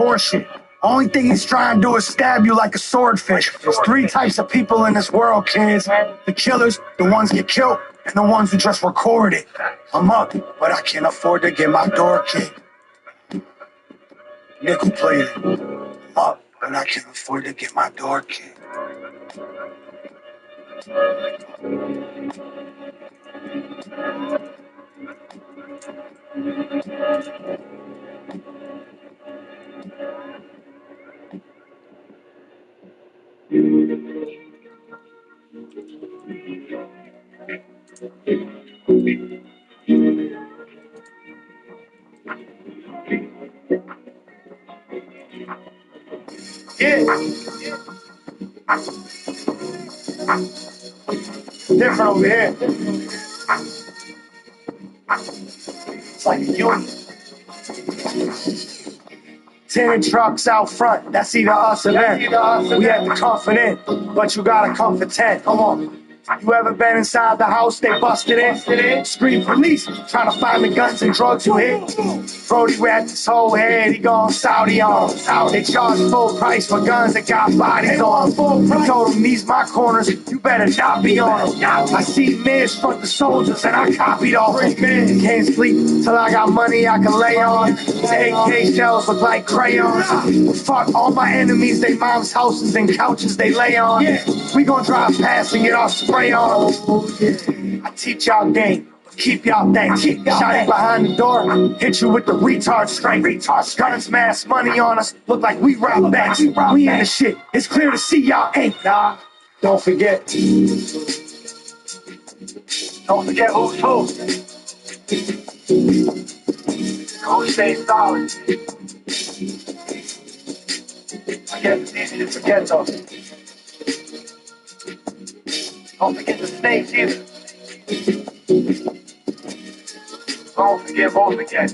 Horseshit. Only thing he's trying to do is stab you like a swordfish. There's three types of people in this world, kids. The killers, the ones get killed, and the ones who just record it. I'm up, but I can't afford to get my door kicked. Nickel plated. I'm up, but I can't afford to get my door kicked. Yeah. Different over here. It's like a unit. 10 trucks out front, that's either us or them. We have to comfort in, but you gotta comfort 10. Come on. You ever been inside the house, they busted in? Scream police, trying to find the guns and drugs you hit. Brody wrapped his whole head, he gone Saudi on him. They charge full price for guns that got bodies on them. I told him, these my corners, you better not be on them. I see men front the soldiers and I copied off them. Can't sleep till I got money I can lay on. The AK shells look like crayons. Fuck all my enemies, they mom's houses and couches they lay on. We gon' drive past and get our spray on. I teach y'all game, but keep y'all thanks. Shot it behind the door, hit you with the retard strength. Guns, mass money on us, look like we rob banks. We in the shit, it's clear to see y'all ain't. Nah, don't forget. Don't forget who's who. Who stays solid. I guess it's easy to forget though. Don't forget the snakes either. Don't forget both again.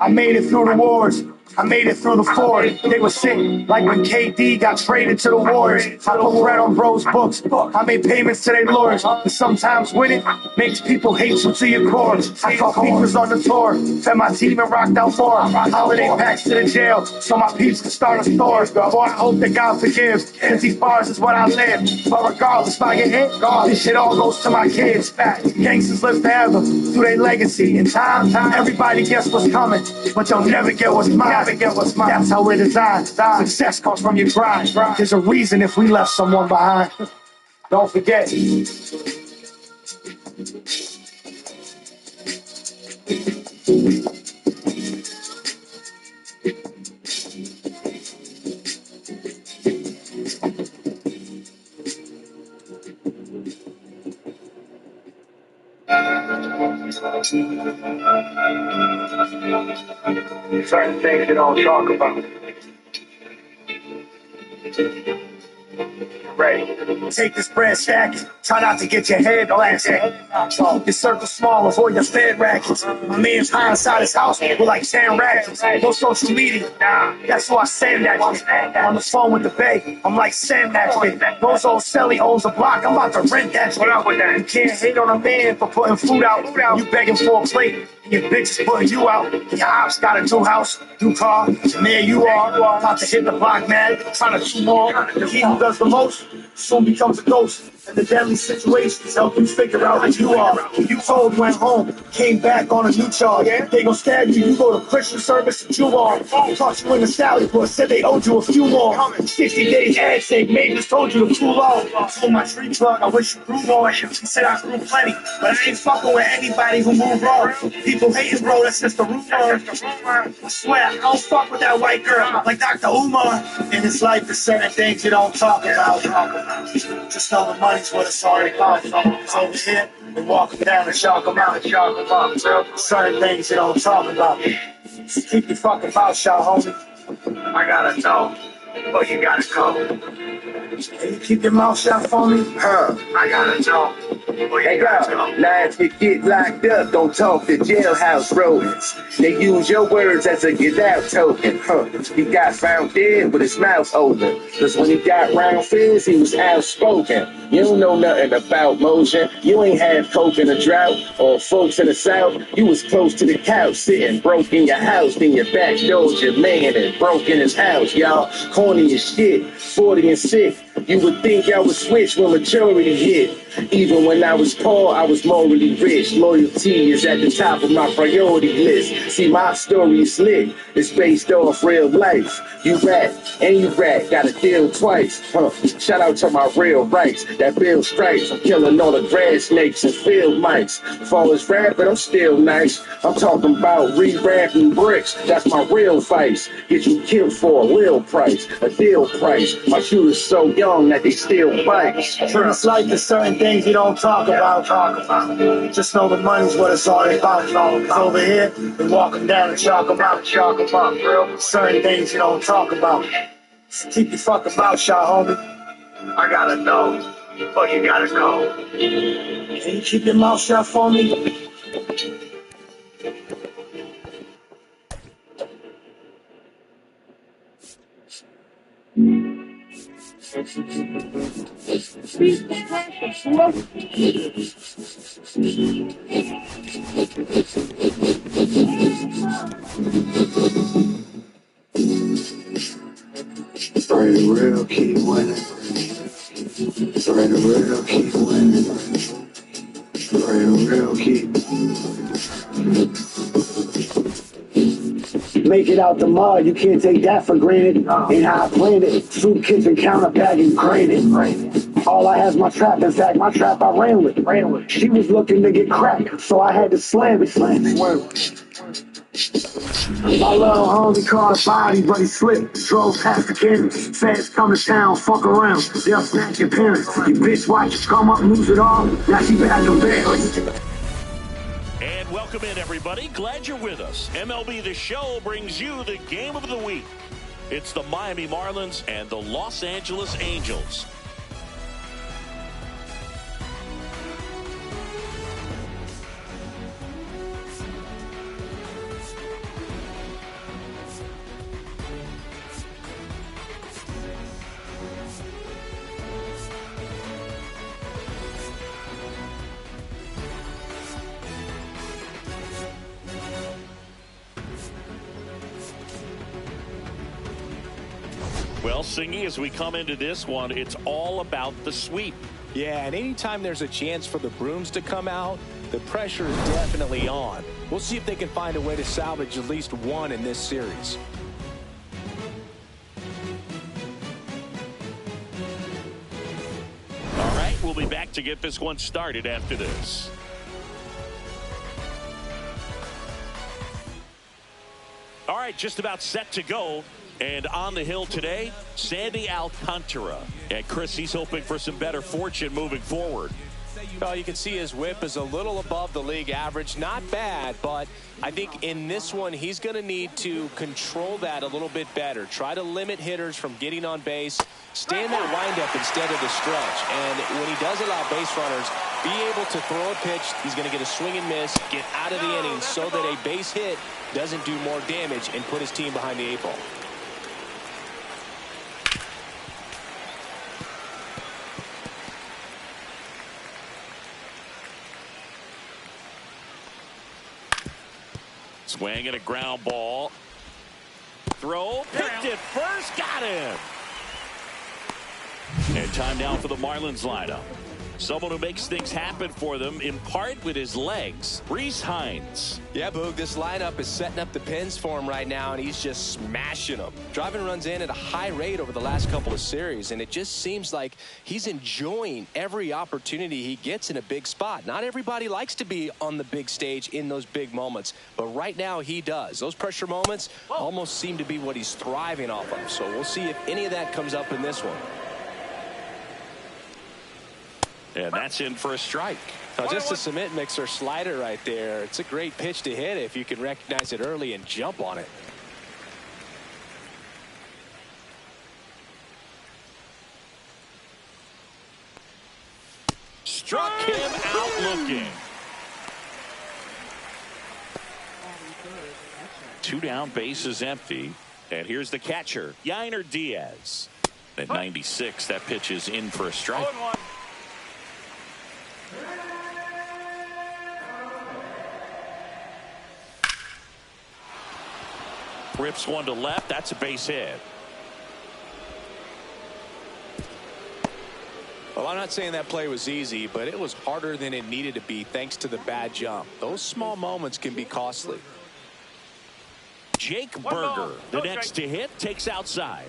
I made it through the wars. I made it through the fort. They were sick, like when KD got traded to the Warriors. I put bread on bros' books. I made payments to their lawyers. But sometimes winning makes people hate you to your core. I caught peepers on the tour. Fed my team and rocked out for holiday packs to the jail so my peeps can start a store. Boy, I hope that God forgives, cause these bars is what I live. But regardless, if I get hit, this shit all goes to my kids. Gangsters live forever through their legacy. In time, everybody gets what's coming, but they'll never get what's mine. That's how we're designed. Success comes from your grind. There's a reason if we left someone behind. Don't forget. Certain things you don't talk about. Ready. Take this bread stack. Try not to get your head blasted. Your circle small, avoid the Fed rackets. My man's high inside his house with like 10 rackets. No social media. That's who I send that to. On the phone with the bay, I'm like, send that shit. Those old Selly owns a block, I'm about to rent that shit. What up with that? You can't hate on a man for putting food out. You begging for a plate. Your bitch is putting you out. Your ops got a new house, new car. There you are, about to hit the block, man. Trying to do more. He who does the most soon becomes a ghost. And the deadly situations help you figure out who you are. You told went home, came back on a new charge. They gon' stab you, you go to Christian service and you on. Caught you in the Sally Bush, said they owed you a few more. 60 days ad sake, maybe told you to cool off. Told my tree plug, I wish you grew more. He said I grew plenty, but I ain't fucking with anybody who moved wrong. People hating, bro, that's just the rumor. I swear, I don't fuck with that white girl like Dr. Umar. In this life, there's certain things you don't talk about. Just know the money's what it's all about. It's over here, we walk them down and shock them out. Certain things you don't talk about. Keep your fucking mouth shut, homie. I gotta know. But you gotta go. Can you keep your mouth shut for me? I gotta know. Hey, go. Now if you get locked up, don't talk to jailhouse rodents. They use your words as a get out token. He got found dead with his mouth open. Cause when he got round fizz, he was outspoken. You don't know nothing about motion. You ain't had coke in a drought or folks in the south. You was close to the couch, sitting broke in your house. Then your back door's your man and broke in his house, y'all. Corny as shit, 40 and sick. You would think I would switch when maturity hit. Even when I was poor, I was morally rich. Loyalty is at the top of my priority list. See, my story is lit. It's based off real life. You rat and you rat, gotta deal twice. Shout out to my real rights. That bill strikes. I'm killing all the grass snakes and field mice. Far as rapping, I'm still nice. I'm talking about re-rapping bricks. That's my real vice. Get you killed for a little price, a deal price. My shooters so young that they still bite. It's like there's certain things you don't talk about. Just know the money's what it's all about. Cause over here, we walking down and chalk about, bro. Certain things you don't talk about. So keep your fucking mouth shut, homie. I gotta know, but you gotta go. Can you keep your mouth shut for me? Pray the real, keep winning. Pray the real, keep winning. Pray the real, keep. Make it out the mud, you can't take that for granted. Ain't how I planned it. Soup kitchen counter bagging granted. All I have is my trap. In fact, my trap I ran with. She was looking to get cracked, so I had to slam it. My little homie caught a body, but he slipped. Drove past the cameras. Feds come to town, fuck around. They'll snatch your parents. You bitch watch you come up and lose it all. Now she back to bed. And welcome in, everybody. Glad you're with us. MLB The Show brings you the game of the week. It's the Miami Marlins and the Los Angeles Angels. Well, Singy, as we come into this one, it's all about the sweep. Yeah, and anytime there's a chance for the brooms to come out, the pressure is definitely on. We'll see if they can find a way to salvage at least one in this series. All right, we'll be back to get this one started after this. All right, just about set to go. And on the hill today, Sandy Alcantara. And Chris, he's hoping for some better fortune moving forward. Well, you can see his whip is a little above the league average. Not bad, but I think in this one, he's going to need to control that a little bit better. Try to limit hitters from getting on base. Stay in that windup instead of the stretch. And when he does allow base runners, be able to throw a pitch. He's going to get a swing and miss, get out of the inning so that a base hit doesn't do more damage and put his team behind the eight ball. Swing and a ground ball. Throw, picked it first, got him. And time now for the Marlins lineup. Someone who makes things happen for them, in part with his legs, Rhys Hines. Yeah, Boog, this lineup is setting up the pins for him right now, and he's just smashing them. Driving runs in at a high rate over the last couple of series, and it just seems like he's enjoying every opportunity he gets in a big spot. Not everybody likes to be on the big stage in those big moments, but right now he does. Those pressure moments almost seem to be what he's thriving off of, so we'll see if any of that comes up in this one. And that's in for a strike. Now, just a cement mixer slider right there. It's a great pitch to hit if you can recognize it early and jump on it. looking. 2 down, bases empty. And here's the catcher, Yainer Diaz. At 96, that pitch is in for a strike. Rips one to left. That's a base hit. Well, I'm not saying that play was easy, but it was harder than it needed to be thanks to the bad jump. Those small moments can be costly. Jake Berger, the next to hit, takes outside.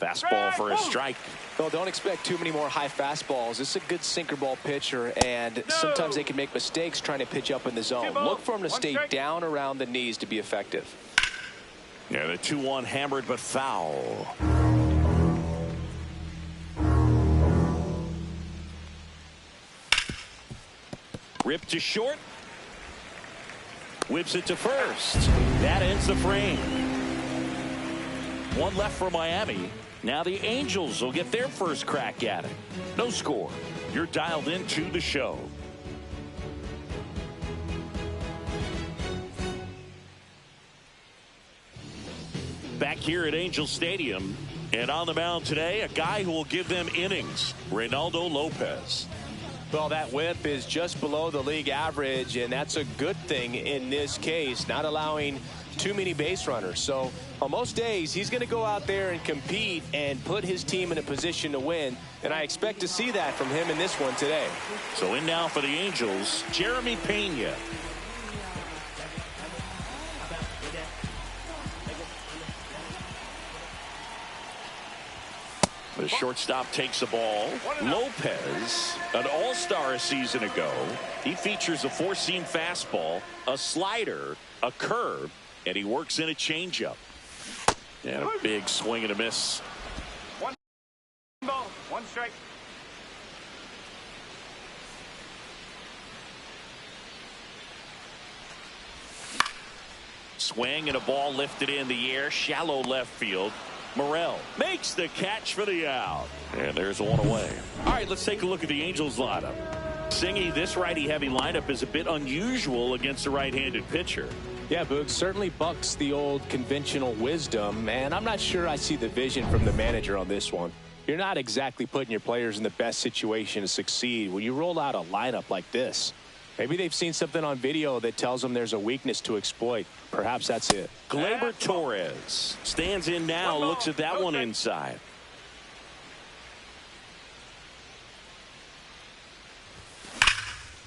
Fastball for a strike. Well, don't expect too many more high fastballs. This is a good sinker ball pitcher, and sometimes they can make mistakes trying to pitch up in the zone. Look for him to stay down around the knees to be effective. Yeah, the 2-1 hammered but foul. Ripped to short. Whips it to first. That ends the frame. 1 left for Miami. Now the Angels will get their first crack at it. No score. You're dialed into the show. Back here at Angel Stadium, and on the mound today, a guy who will give them innings, Reynaldo Lopez. Well, that whip is just below the league average, and that's a good thing in this case, not allowing too many base runners. So on most days, he's going to go out there and compete and put his team in a position to win, and I expect to see that from him in this one today. So in now for the Angels, Jeremy Pena. The shortstop takes the ball. Lopez, an all-star a season ago. He features a 4-seam fastball, a slider, a curve, and he works in a changeup. And a big swing and a miss. 1 ball, 1 strike. Swing and a ball lifted in the air, shallow left field. Morel makes the catch for the out. And there's 1 away. All right, let's take a look at the Angels lineup. Singy, this righty-heavy lineup is a bit unusual against a right-handed pitcher. Yeah, Boog, certainly bucks the old conventional wisdom, and I'm not sure I see the vision from the manager on this one. You're not exactly putting your players in the best situation to succeed when you roll out a lineup like this. Maybe they've seen something on video that tells them there's a weakness to exploit. Perhaps that's it. Gleyber Torres stands in now, looks at that one inside.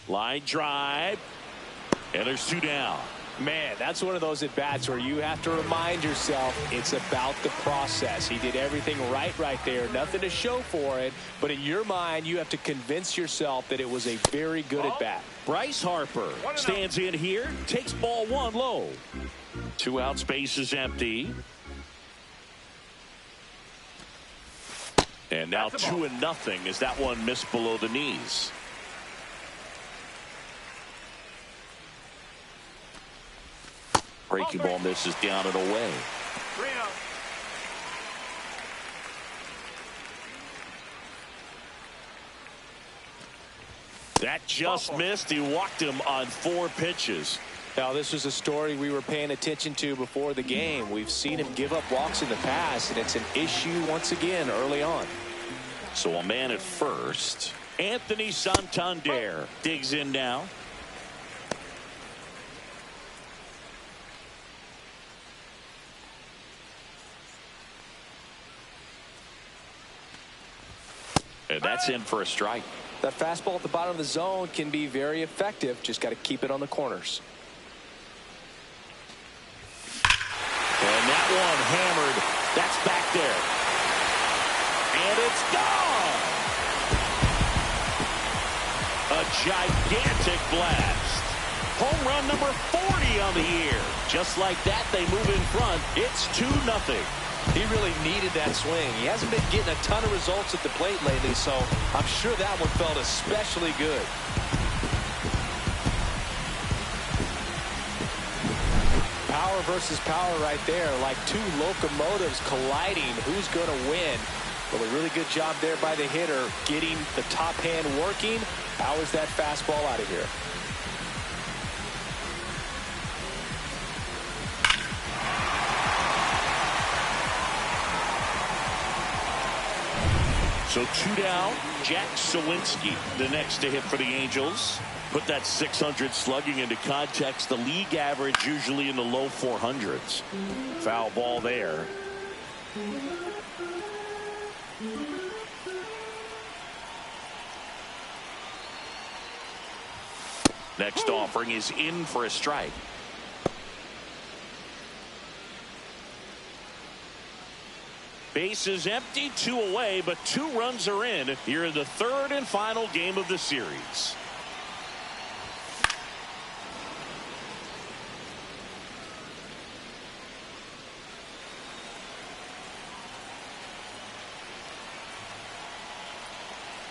Line drive, and there's 2 down. Man, that's one of those at-bats where you have to remind yourself it's about the process. He did everything right there. Nothing to show for it. But in your mind, you have to convince yourself that it was a very good at-bat. Bryce Harper stands in here, takes ball 1 low. 2 out, space is empty. And now 2-0 as that one missed below the knees. Breaking ball misses down and away. 3-0. That just missed. He walked him on 4 pitches. Now, this was a story we were paying attention to before the game. We've seen him give up walks in the past, and it's an issue once again early on. So a man at first. Anthony Santander digs in now. And that's in for a strike. That fastball at the bottom of the zone can be very effective. Just got to keep it on the corners. And that one hammered. That's back there. And it's gone. A gigantic blast. Home run number 40 on the year. Just like that, they move in front. It's 2-0. He really needed that swing. He hasn't been getting a ton of results at the plate lately, so I'm sure that one felt especially good. Power versus power right there, like 2 locomotives colliding. Who's going to win? Well, a really good job there by the hitter, getting the top hand working. Powers that fastball out of here. So 2 down. Jack Sawinski, the next to hit for the Angels. Put that 600 slugging into context. The league average usually in the low 400s. Foul ball there. Next offering is in for a strike. Base is empty, 2 away, but 2 runs are in here in the third and final game of the series.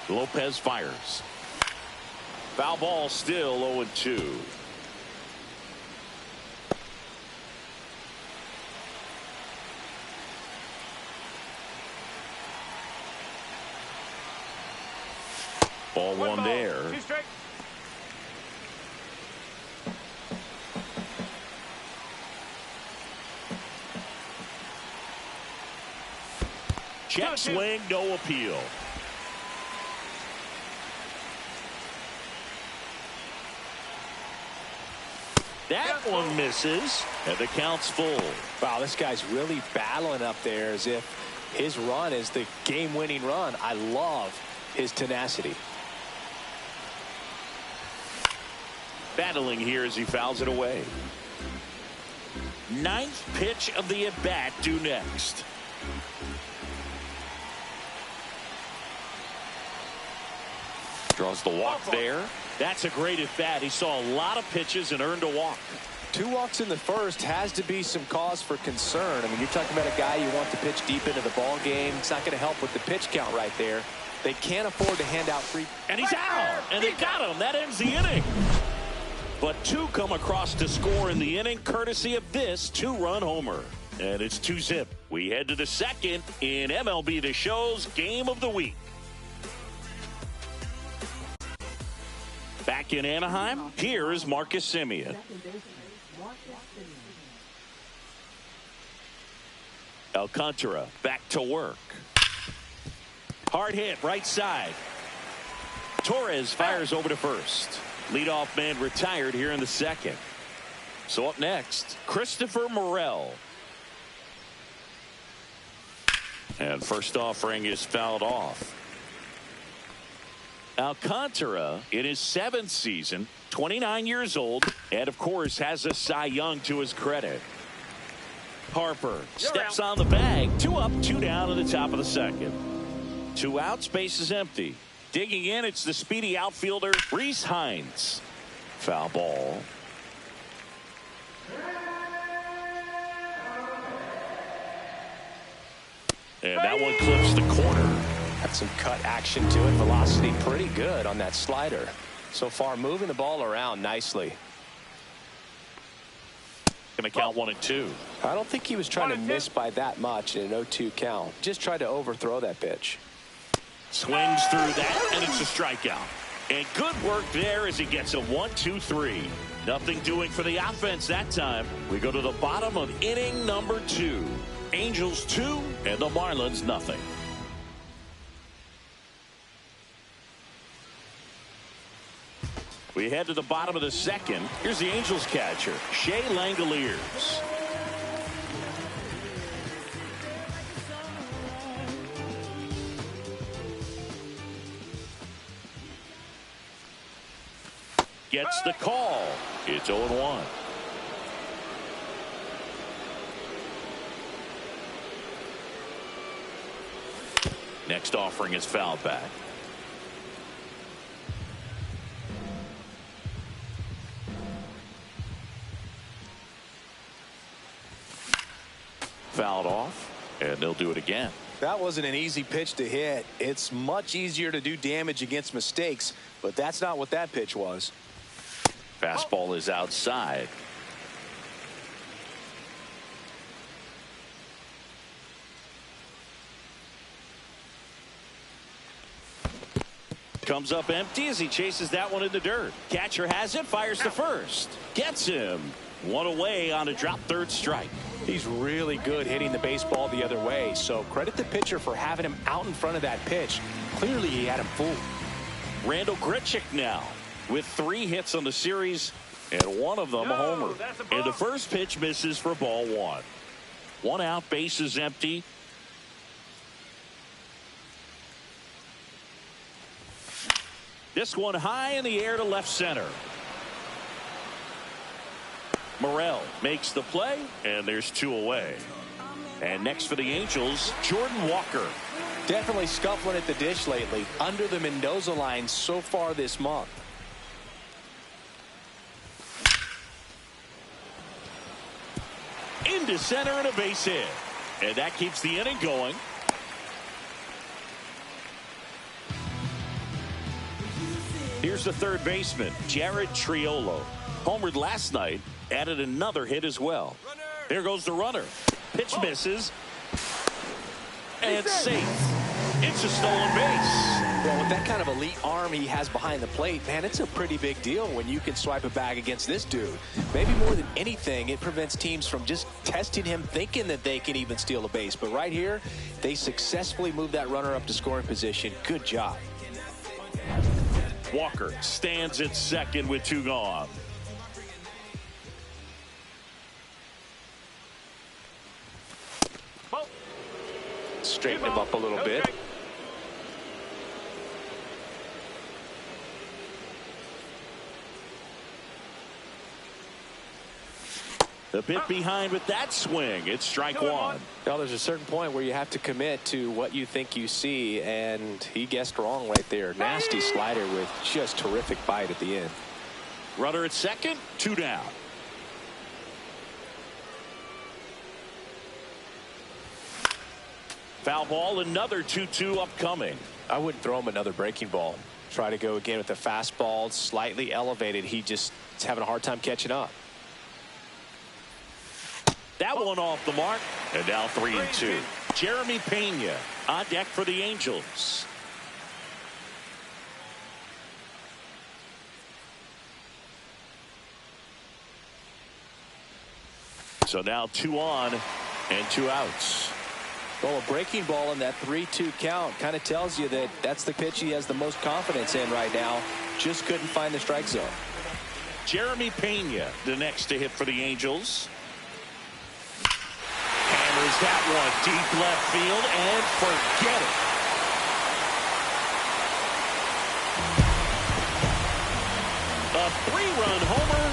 Lopez fires. Foul ball, still 0-2. Ball one there. Check swing, no appeal. That one misses, and the count's full. Wow, this guy's really battling up there as if his run is the game-winning run. I love his tenacity. Battling here as he fouls it away. 9th pitch of the at-bat due next. Draws the walk there. That's a great at-bat. He saw a lot of pitches and earned a walk. 2 walks in the first has to be some cause for concern. I mean, you're talking about a guy you want to pitch deep into the ball game. It's not going to help with the pitch count right there. They can't afford to hand out free. And he's out. And they got him. That ends the inning. But 2 come across to score in the inning, courtesy of this 2-run homer. And it's 2-zip. We head to the second in MLB The Show's Game of the Week. Back in Anaheim, here is Marcus Semien. Alcantara back to work. Hard hit, right side. Torres fires over to first. Leadoff man retired here in the second. So up next, Christopher Morel. And first offering is fouled off. Alcantara in his 7th season, 29 years old, and of course has a Cy Young to his credit. Harper steps on the bag. 2 up, 2 down in the top of the second. 2 outs, base is empty. Digging in, it's the speedy outfielder, Rhys Hines. Foul ball. And that one clips the corner. Got some cut action to it. Velocity pretty good on that slider. So far, moving the ball around nicely. Going to count 1 and 2. I don't think he was trying to miss by that much in an 0-2 count. Just tried to overthrow that pitch. Swings through that, and it's a strikeout. And good work there as he gets a 1-2-3. Nothing doing for the offense that time. We go to the bottom of inning number 2. Angels 2 and the Marlins nothing. We head to the bottom of the second. Here's the Angels catcher, Shea Langoliers. Gets the call. It's 0-1. Next offering is fouled back. Fouled off, and they'll do it again. That wasn't an easy pitch to hit. It's much easier to do damage against mistakes, but that's not what that pitch was. Fastball is outside. Comes up empty as he chases that one in the dirt. Catcher has it, fires to first. Gets him. One away on a drop third strike. He's really good hitting the baseball the other way, so credit the pitcher for having him out in front of that pitch. Clearly he had him fooled. Randall Grichuk now with 3 hits on the series and one of them a homer. And the first pitch misses for ball 1. 1 out, bases empty. This one high in the air to left center. Morel makes the play, and there's 2 away. And next for the Angels, Jordan Walker. Definitely scuffling at the dish lately. Under the Mendoza line so far this month. Into center and a base hit. And that keeps the inning going. Here's the third baseman, Jared Triolo. Homered last night, added another hit as well. There goes the runner. Pitch misses. And safe. It's a stolen base. Well, with that kind of elite arm he has behind the plate, man, it's a pretty big deal when you can swipe a bag against this dude. Maybe more than anything, it prevents teams from just testing him thinking that they can even steal a base. But right here, they successfully moved that runner up to scoring position. Good job. Walker stands at second with 2 gone. Straighten him up a little bit. The bit behind with that swing. It's strike 1. Well, there's a certain point where you have to commit to what you think you see, and he guessed wrong right there. Nasty slider with just terrific bite at the end. Runner at second, 2 down. Foul ball, another 2-2 upcoming. I wouldn't throw him another breaking ball. Try to go again with the fastball, slightly elevated. He just is having a hard time catching up. That one off the mark. And now 3-2. Jeremy Pena on deck for the Angels. So now 2 on and 2 outs. Well, a breaking ball in that 3-2 count kind of tells you that that's the pitch he has the most confidence in right now. Just couldn't find the strike zone. Jeremy Pena, the next to hit for the Angels. Hammers that one deep left field and forget it. A 3-run homer.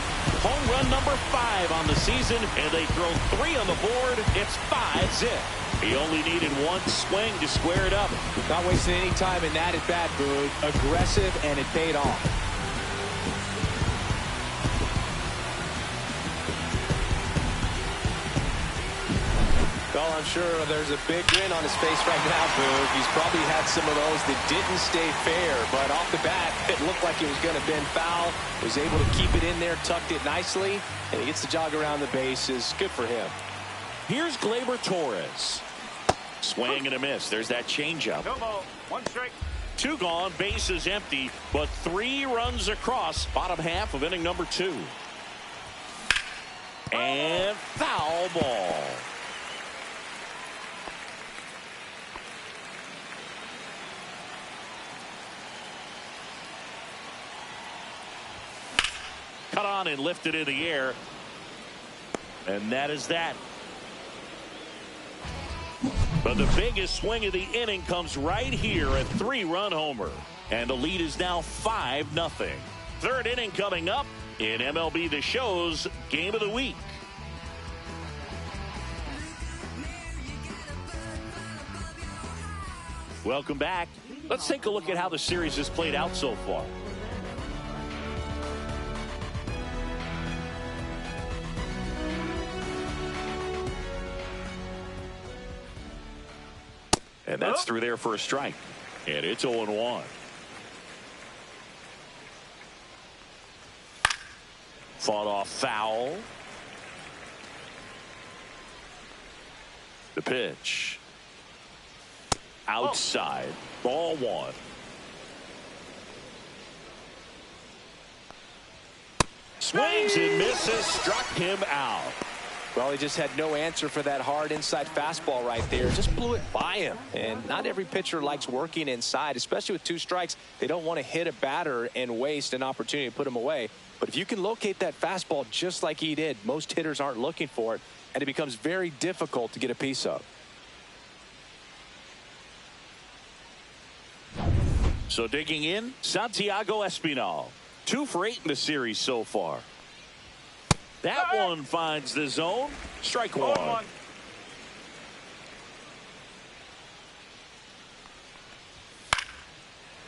Home run number 5 on the season, and they throw 3 on the board. It's 5-zip. He only needed 1 swing to square it up. Not wasting any time in that at bat, Boog. Aggressive, and it paid off. Well, I'm sure there's a big grin on his face right now, Boog. He's probably had some of those that didn't stay fair, but off the bat, it looked like it was going to bend foul. Was able to keep it in there, tucked it nicely, and he gets the jog around the bases. Good for him. Here's Gleyber Torres. Swing and a miss. There's that changeup. 1 strike. 2 gone, bases empty, but 3 runs across. Bottom half of inning number 2. And foul ball. Cut on and lifted in the air. And that is that. But the biggest swing of the inning comes right here, a 3-run homer. And the lead is now 5-0. Third inning coming up in MLB The Show's Game of the Week. Welcome back. Let's take a look at how the series has played out so far. And that's through there for a strike. And it's 0-1. Fought off foul. The pitch. Outside. Ball 1. Swings and misses, struck him out. Well, he just had no answer for that hard inside fastball right there. Just blew it by him. And not every pitcher likes working inside, especially with 2 strikes. They don't want to hit a batter and waste an opportunity to put him away. But if you can locate that fastball just like he did, most hitters aren't looking for it, and it becomes very difficult to get a piece of. So digging in, Santiago Espinal. 2 for 8 in the series so far. That one finds the zone. Strike one.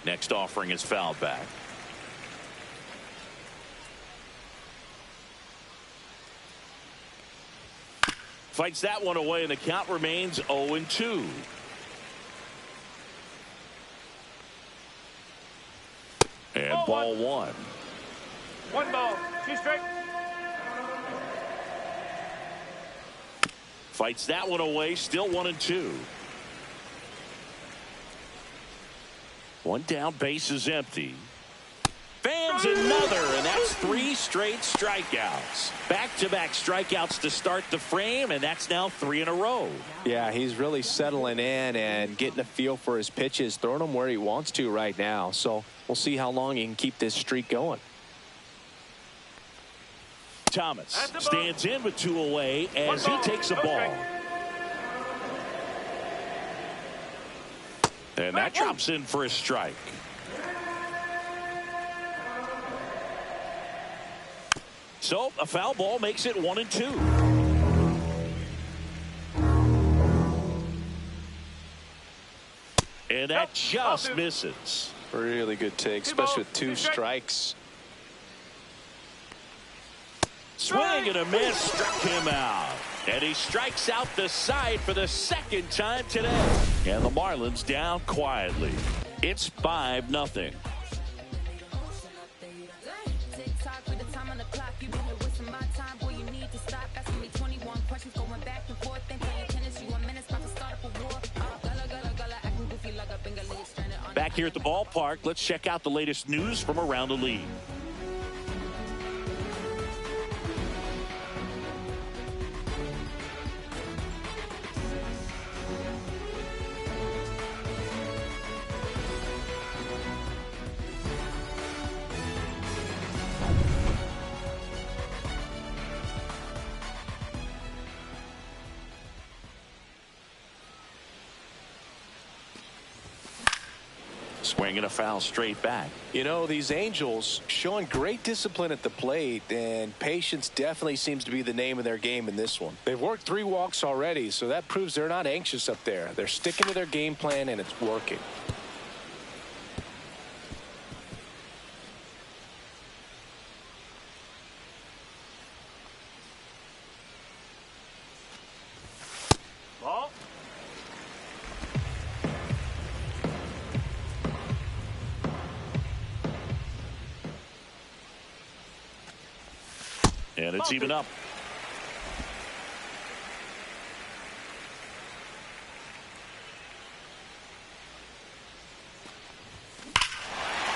Next offering is fouled back. Fights that one away, and the count remains 0-2. And ball 1. 1 ball, 2 strikes. Fights that one away, still 1-2. 1 down, base is empty. Fans another, and that's 3 straight strikeouts. Back-to-back strikeouts to start the frame, and that's now 3 in a row. Yeah, he's really settling in and getting a feel for his pitches, throwing them where he wants to right now. So we'll see how long he can keep this streak going. Thomas stands in with 2 away as he takes a ball. And that drops in for a strike. So a foul ball makes it 1-2. And that just misses. Really good take, especially with 2 strikes. Swing and a miss, struck him out. And he strikes out the side for the 2nd time today. And the Marlins down quietly. It's 5-0. Back here at the ballpark, let's check out the latest news from around the league. Swing and a foul straight back. You know, these Angels showing great discipline at the plate, and patience definitely seems to be the name of their game in this one. They've worked 3 walks already, so that proves they're not anxious up there. They're sticking to their game plan, and it's working. Ball. And it's even up.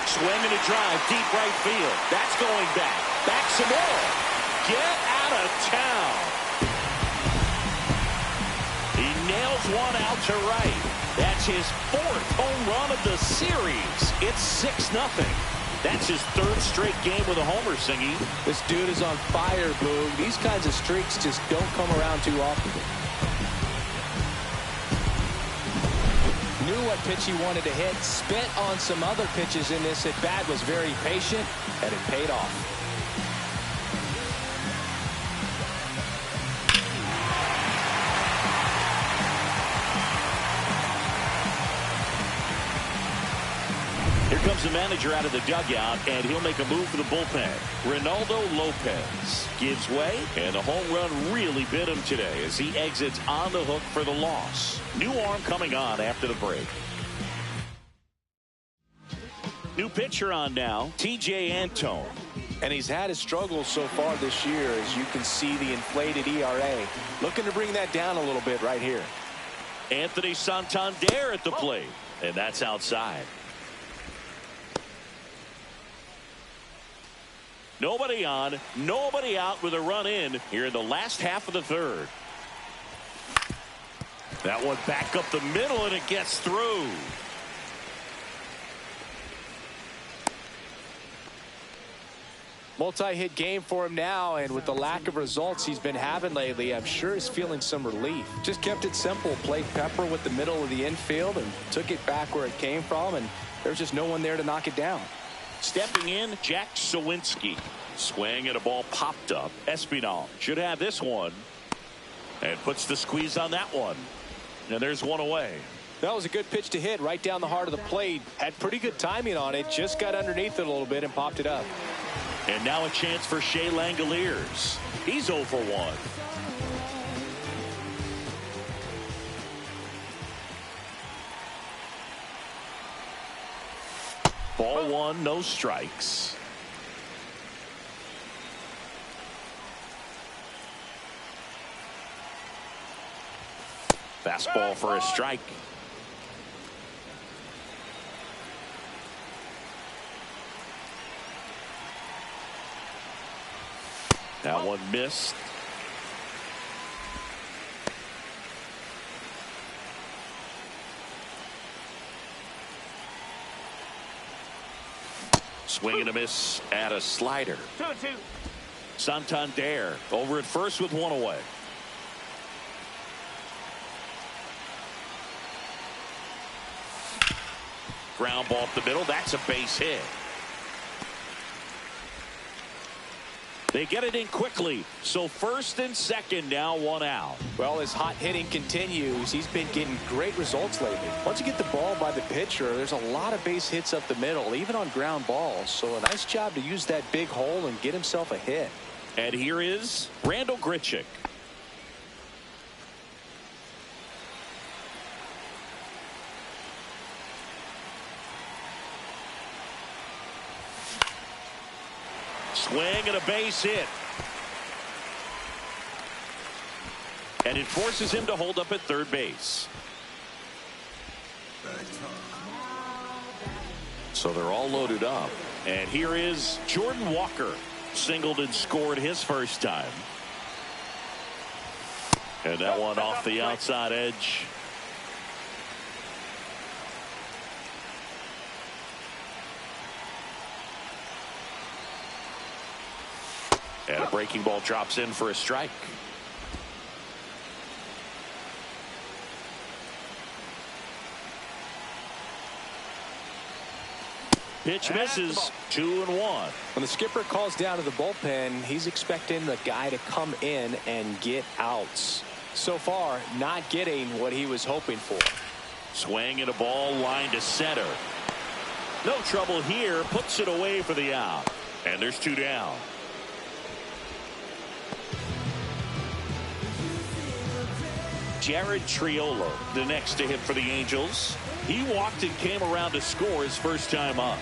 Swing and a drive, deep right field. That's going back. Back some more. Get out of town. He nails one out to right. That's his 4th home run of the series. It's 6-0. That's his 3rd straight game with a homer, Singy. This dude is on fire, Boog. These kinds of streaks just don't come around too often. Knew what pitch he wanted to hit. Spent on some other pitches in this at bat. Was very patient, and it paid off. Here comes the manager out of the dugout, and he'll make a move for the bullpen. Ronaldo Lopez gives way, and the home run really bit him today as he exits on the hook for the loss. New arm coming on after the break. New pitcher on now, TJ Antone. And he's had his struggles so far this year, as you can see the inflated ERA. Looking to bring that down a little bit right here. Anthony Santander at the plate, and that's Nobody on, nobody out with a run in here in the last half of the third. That one back up the middle, and it gets through. Multi-hit game for him now, and with the lack of results he's been having lately, I'm sure he's feeling some relief. Just kept it simple, played pepper with the middle of the infield, and took it back where it came from, and there's just no one there to knock it down. Stepping in, Jack Sawinski. Swing and a ball popped up. Espinal should have this one, and puts the squeeze on that one. And there's one away. That was a good pitch to hit right down the heart of the plate. Had pretty good timing on it. Just got underneath it a little bit and popped it up. And now a chance for Shea Langoliers. He's 0 for 1. Ball 1, no strikes. Fastball for a strike. That one missed. Swing and a miss at a slider. 2-2. Santander over at first with one away. Ground ball up the middle. That's a base hit. They get it in quickly. So first and second, now one out. Well, his hot hitting continues. He's been getting great results lately. Once you get the ball by the pitcher, there's a lot of base hits up the middle, even on ground balls. So a nice job to use that big hole and get himself a hit. And here is Randall Grichuk. Swing and a base hit. And it forces him to hold up at third base. So they're all loaded up. And here is Jordan Walker. Singled and scored his first time. And that one off the outside edge. And a breaking ball drops in for a strike. Pitch misses. 2-1. When the skipper calls down to the bullpen, he's expecting the guy to come in and get outs. So far, not getting what he was hoping for. Swing and a ball line to center. No trouble here. Puts it away for the out. And there's 2 down. Jared Triolo, the next to hit for the Angels. He walked and came around to score his first time up.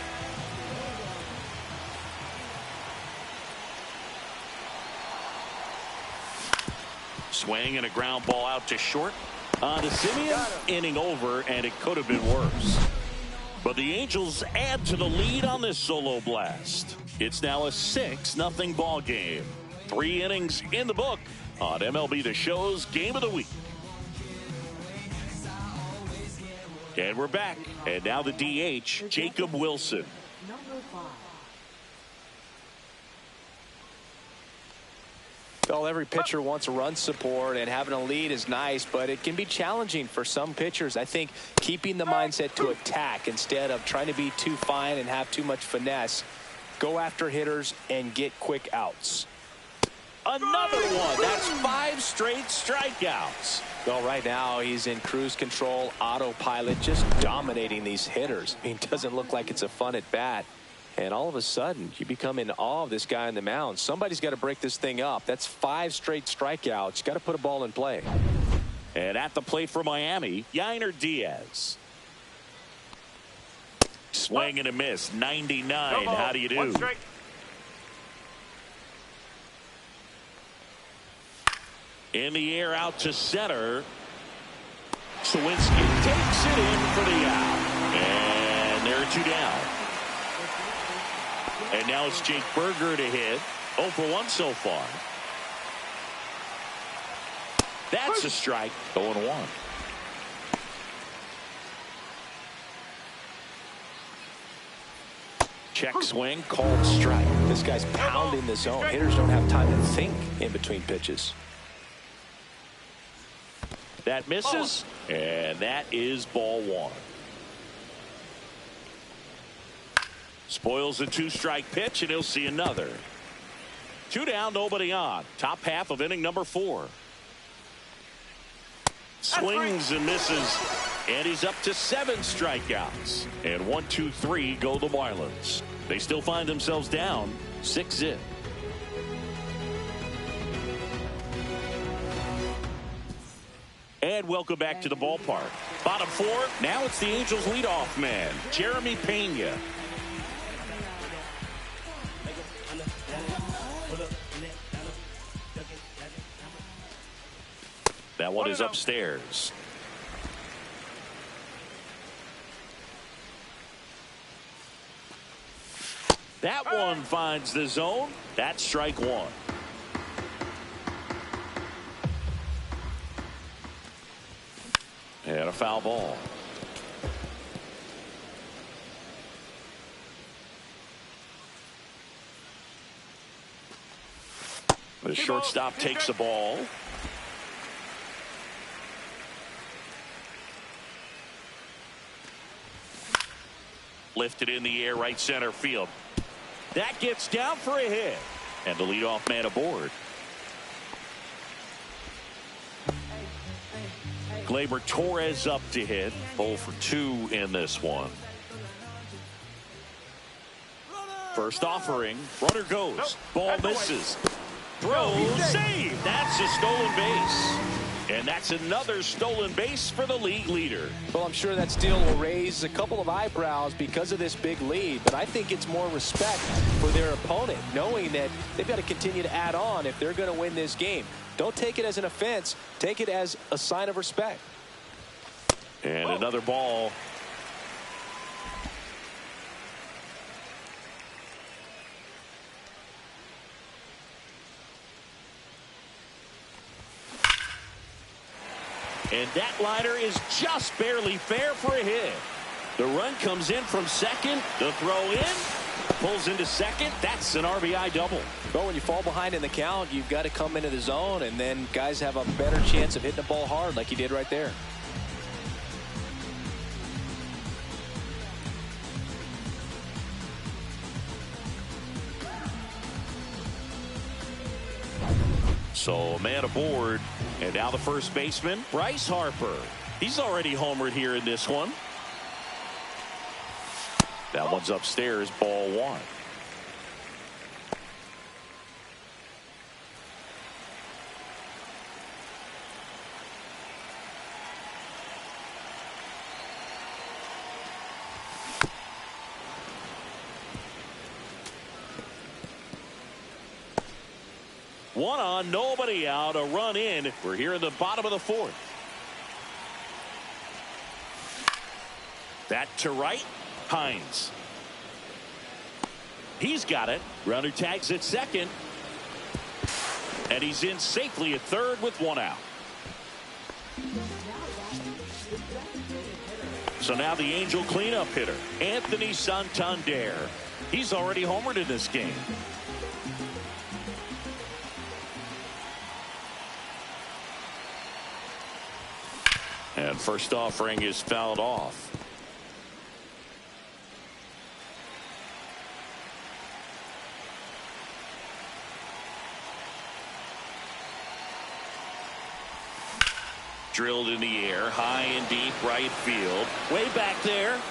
Swing and a ground ball out to short. On to Simeon, inning over, and it could have been worse. But the Angels add to the lead on this solo blast. It's now a 6-0 ball game. 3 innings in the book on MLB The Show's Game of the Week. And we're back. And now the DH, Jacob Wilson. Well, every pitcher wants a run support, and having a lead is nice, but it can be challenging for some pitchers. I think keeping the mindset to attack instead of trying to be too fine and have too much finesse. Go after hitters and get quick outs. Another one. That's 5 straight strikeouts. Well, right now he's in cruise control, autopilot, just dominating these hitters. I mean, it doesn't look like it's a fun at bat. And all of a sudden, you become in awe of this guy on the mound. Somebody's got to break this thing up. That's 5 straight strikeouts. Got to put a ball in play. And at the plate for Miami, Yainer Diaz. Swing and a miss. 99. How do you do? 1 strike. In the air out to center. Sawinski takes it in for the out. And there are 2 down. And now it's Jake Berger to hit. 0 for 1 so far. That's a strike. 0 and 1. Check swing, called strike. This guy's pounding the zone. Hitters don't have time to think in between pitches. That misses, and that is ball 1. Spoils the 2-strike pitch, and he'll see another. 2 down, nobody on. Top half of inning number 4. Swings and misses, and he's up to 7 strikeouts. And 1, 2, 3 go the Marlins. They still find themselves down 6-0. And welcome back to the ballpark. Bottom 4, now it's the Angels leadoff man, Jeremy Pena. That one is upstairs. That one finds the zone. That's strike 1. And a foul ball. The shortstop takes the ball. Lifted in the air, right center field. That gets down for a hit. And the leadoff man aboard. Gleyber Torres up to hit. 0 for 2 in this one. First offering. Runner goes. Ball misses. Throws. Save. That's a stolen base. And that's another stolen base for the league leader. Well, I'm sure that steal will raise a couple of eyebrows because of this big lead, but I think it's more respect for their opponent, knowing that they've got to continue to add on if they're going to win this game. Don't take it as an offense. Take it as a sign of respect. And another ball. And that liner is just barely fair for a hit. The run comes in from second. The throw in. Pulls into second. That's an RBI double. But when you fall behind in the count, you've got to come into the zone, and then guys have a better chance of hitting the ball hard like he did right there. So a man aboard, and now the first baseman, Bryce Harper. He's already homered here in this one. That one's upstairs, ball 1. One on, nobody out, a run in. We're here in the bottom of the 4th. That to right, Hines. He's got it. Runner tags at second. And he's in safely at third with 1 out. So now the Angel cleanup hitter, Anthony Santander. He's already homered in this game. And first offering is fouled off. Drilled in the air, high and deep right field. Way back there.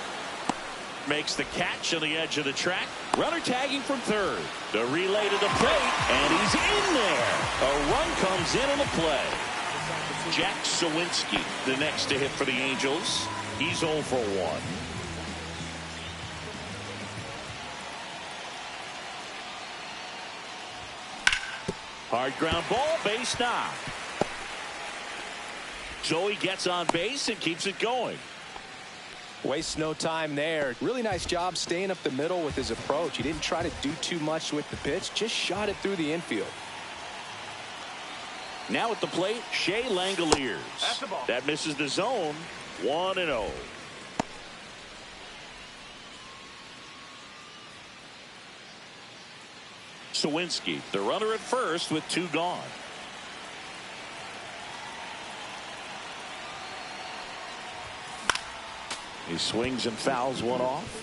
Makes the catch on the edge of the track. Runner tagging from third. The relay to the plate, and he's in there. A run comes in on the play. Jack Sawinski, the next to hit for the Angels. He's 0 for 1. Hard ground ball, base knock. Joey gets on base and keeps it going. Waste no time there. Really nice job staying up the middle with his approach. He didn't try to do too much with the pitch, just shot it through the infield. Now at the plate, Shea Langoliers. That misses the zone. 1-0. Sawinski, the runner at first with 2 gone. He swings and fouls one off.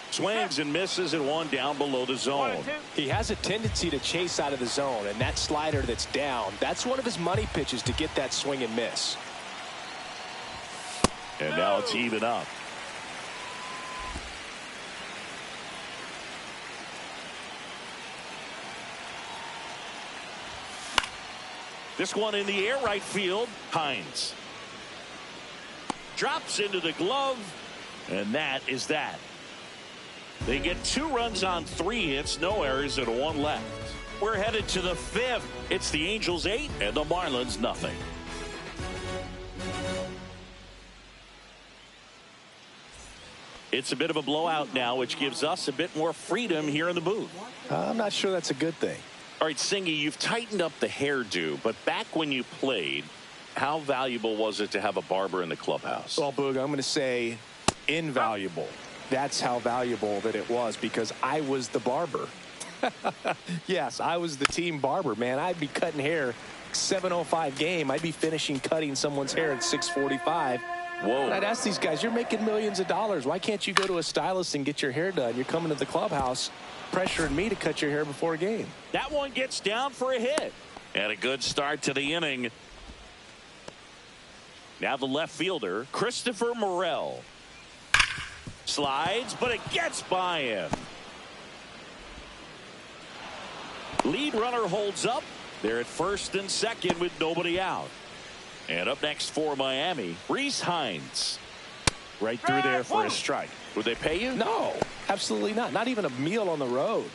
Swings and misses at 1 down below the zone. He has a tendency to chase out of the zone, and that slider that's down, that's one of his money pitches to get that swing and miss. And now it's even up. This one in the air, right field. Hines drops into the glove, and that is that. They get 2 runs on 3 hits, no errors, and 1 left. We're headed to the 5th. It's the Angels 8 and the Marlins nothing. It's a bit of a blowout now, which gives us a bit more freedom here in the booth. I'm not sure that's a good thing. All right, Singy, you've tightened up the hairdo, but back when you played, how valuable was it to have a barber in the clubhouse? Well, Boog, I'm going to say invaluable. That's how valuable that it was, because I was the barber. Yes, I was the team barber, man. I'd be cutting hair 7:05 game. I'd be finishing cutting someone's hair at 6:45. Whoa. And I'd ask these guys, you're making millions of dollars. Why can't you go to a stylist and get your hair done? You're coming to the clubhouse pressuring me to cut your hair before a game. That one gets down for a hit. And a good start to the inning. Now the left fielder, Christopher Morel. Slides, but it gets by him. Lead runner holds up. They're at first and second with nobody out. And up next for Miami, Reese Hines. Right through there for a strike. Would they pay you? No, absolutely not. Not even a meal on the road.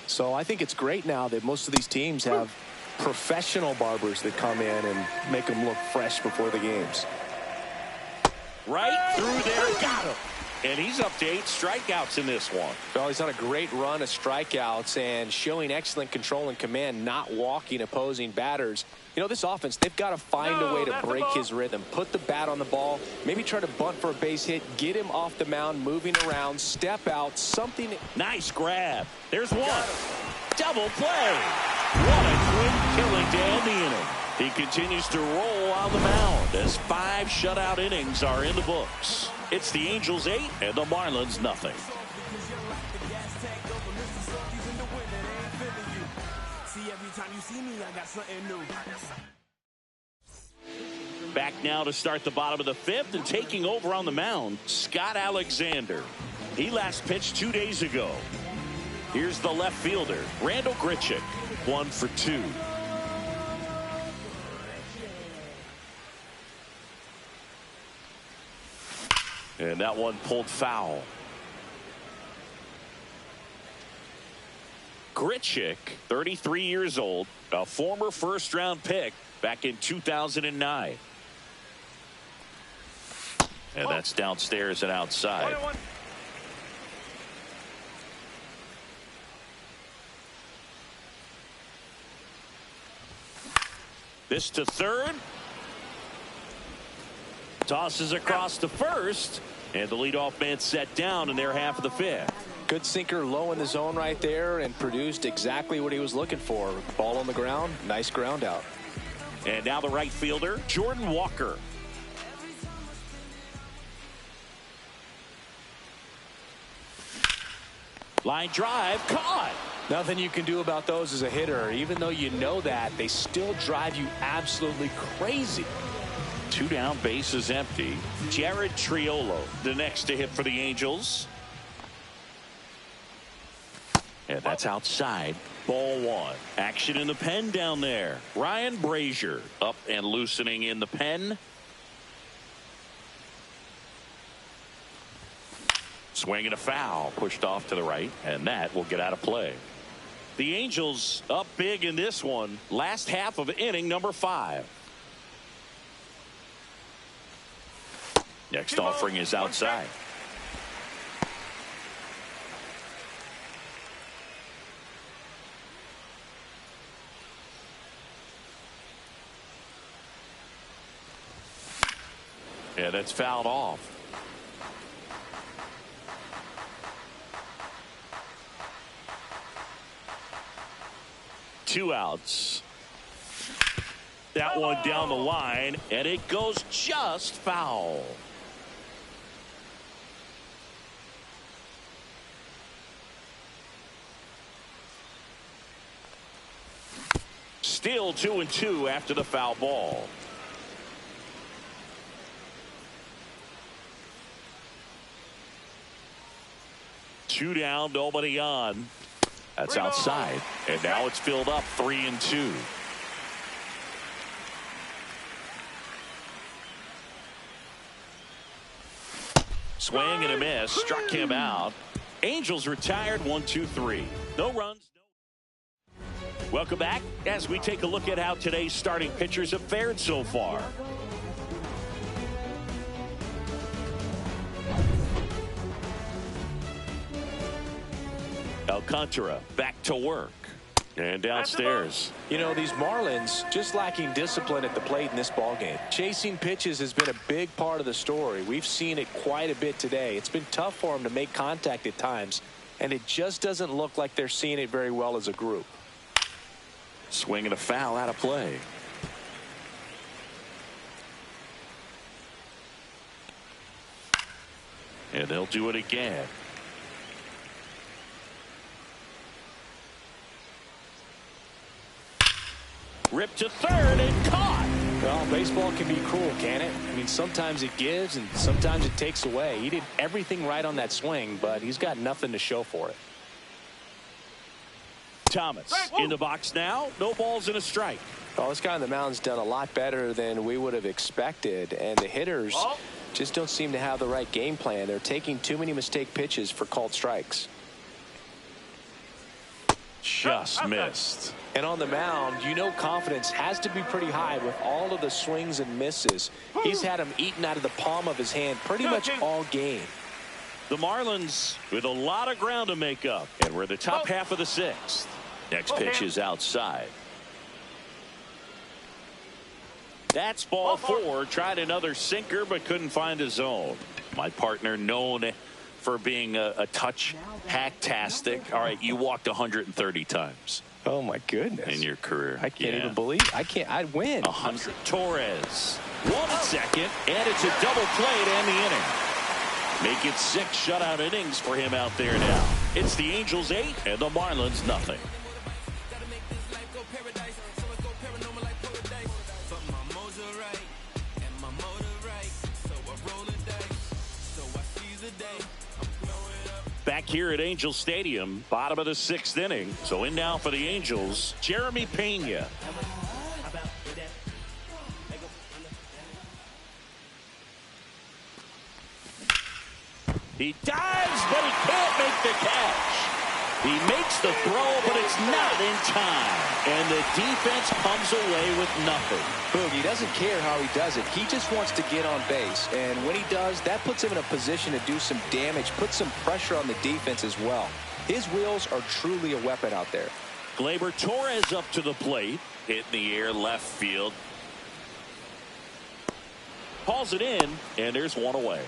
So I think it's great now that most of these teams have professional barbers that come in and make them look fresh before the games. Right through there. Got him. And he's up to 8 strikeouts in this one. Well, he's on a great run of strikeouts and showing excellent control and command, not walking opposing batters. You know, this offense, they've got to find a way to break his rhythm. Put the bat on the ball, maybe try to bunt for a base hit, get him off the mound, moving around, step out, something. Nice grab. There's one. Double play. What a quick killing to end the inning. He continues to roll on the mound as 5 shutout innings are in the books. It's the Angels 8 and the Marlins nothing. Back now to start the bottom of the 5th, and taking over on the mound, Scott Alexander. He last pitched 2 days ago. Here's the left fielder, Randall Grichuk, 1 for 2. And that one pulled foul. Grichuk, 33 years old, a former first-round pick back in 2009. And that's downstairs and outside. This to third. Tosses across to first, and the leadoff man set down in their half of the 5th. Good sinker low in the zone right there and produced exactly what he was looking for. Ball on the ground, nice ground out. And now the right fielder, Jordan Walker. Line drive, caught. Nothing you can do about those as a hitter. Even though you know that, they still drive you absolutely crazy. 2 down, bases empty. Jared Triolo, the next to hit for the Angels. And that's outside. Ball 1. Action in the pen down there. Ryan Brazier up and loosening in the pen. Swing and a foul, pushed off to the right, and that will get out of play. The Angels up big in this one. Last half of inning number 5. Next offering is outside. Yeah, that's fouled off. Two outs. That one down the line, and it goes just foul. Still 2-2 after the foul ball. Two down, nobody on. That's outside, and now it's filled up 3-2. Swing and a miss, struck him out. Angels retired 1-2-3. No runs. Welcome back as we take a look at how today's starting pitchers have fared so far. Alcantara back to work and downstairs. You know, these Marlins just lacking discipline at the plate in this ballgame. Chasing pitches has been a big part of the story. We've seen it quite a bit today. It's been tough for them to make contact at times, and it just doesn't look like they're seeing it very well as a group. Swing and a foul out of play. And they'll do it again. Ripped to third and caught. Well, baseball can be cruel, can it? I mean, sometimes it gives and sometimes it takes away. He did everything right on that swing, but he's got nothing to show for it. Thomas in the box now. No balls and a strike. Well, this guy on the mound's done a lot better than we would have expected, and the hitters just don't seem to have the right game plan. They're taking too many mistake pitches for called strikes. Just missed. And on the mound, you know, confidence has to be pretty high with all of the swings and misses. He's had them eaten out of the palm of his hand pretty much all game. The Marlins with a lot of ground to make up, and we're the top half of the 6th. Next pitch is outside. That's ball 4. Tried another sinker but couldn't find a zone. My partner, known for being a touch hacktastic. All right, you walked 130 times. Oh my goodness. In your career. I can't even believe I'd win. 100. Torres. 1 second, and it's a double play to end the inning. Make it 6 shutout innings for him out there now. It's the Angels 8 and the Marlins nothing. Back here at Angel Stadium, bottom of the 6th inning. So in now for the Angels, Jeremy Pena. He dives, but he can't make the catch. He makes the throw, but it's not in time. And the defense comes away with nothing. Boogie doesn't care how he does it. He just wants to get on base. And when he does, that puts him in a position to do some damage, put some pressure on the defense as well. His wheels are truly a weapon out there. Gleyber Torres up to the plate. Hit in the air left field. Hauls it in, and there's one away.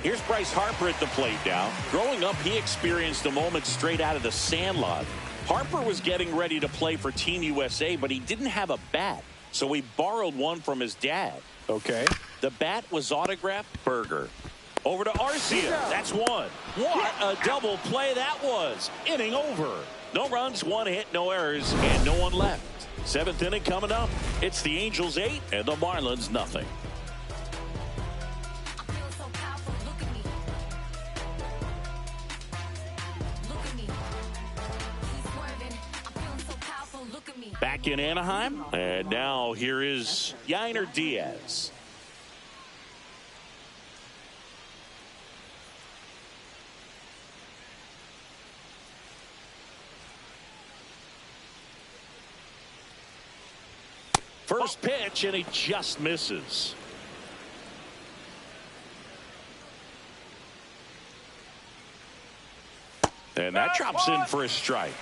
Here's Bryce Harper at the plate now. Growing up, he experienced a moment straight out of the Sandlot. Harper was getting ready to play for Team USA, but he didn't have a bat, so he borrowed one from his dad. Okay. The bat was autographed Berger. Over to Arcia. That's one. What a double play that was. Inning over. No runs, 1 hit, no errors, and no one left. 7th inning coming up. It's the Angels 8 and the Marlins nothing. Back in Anaheim, and now here is Yainer Diaz. First pitch, and he just misses. And that drops in for a strike.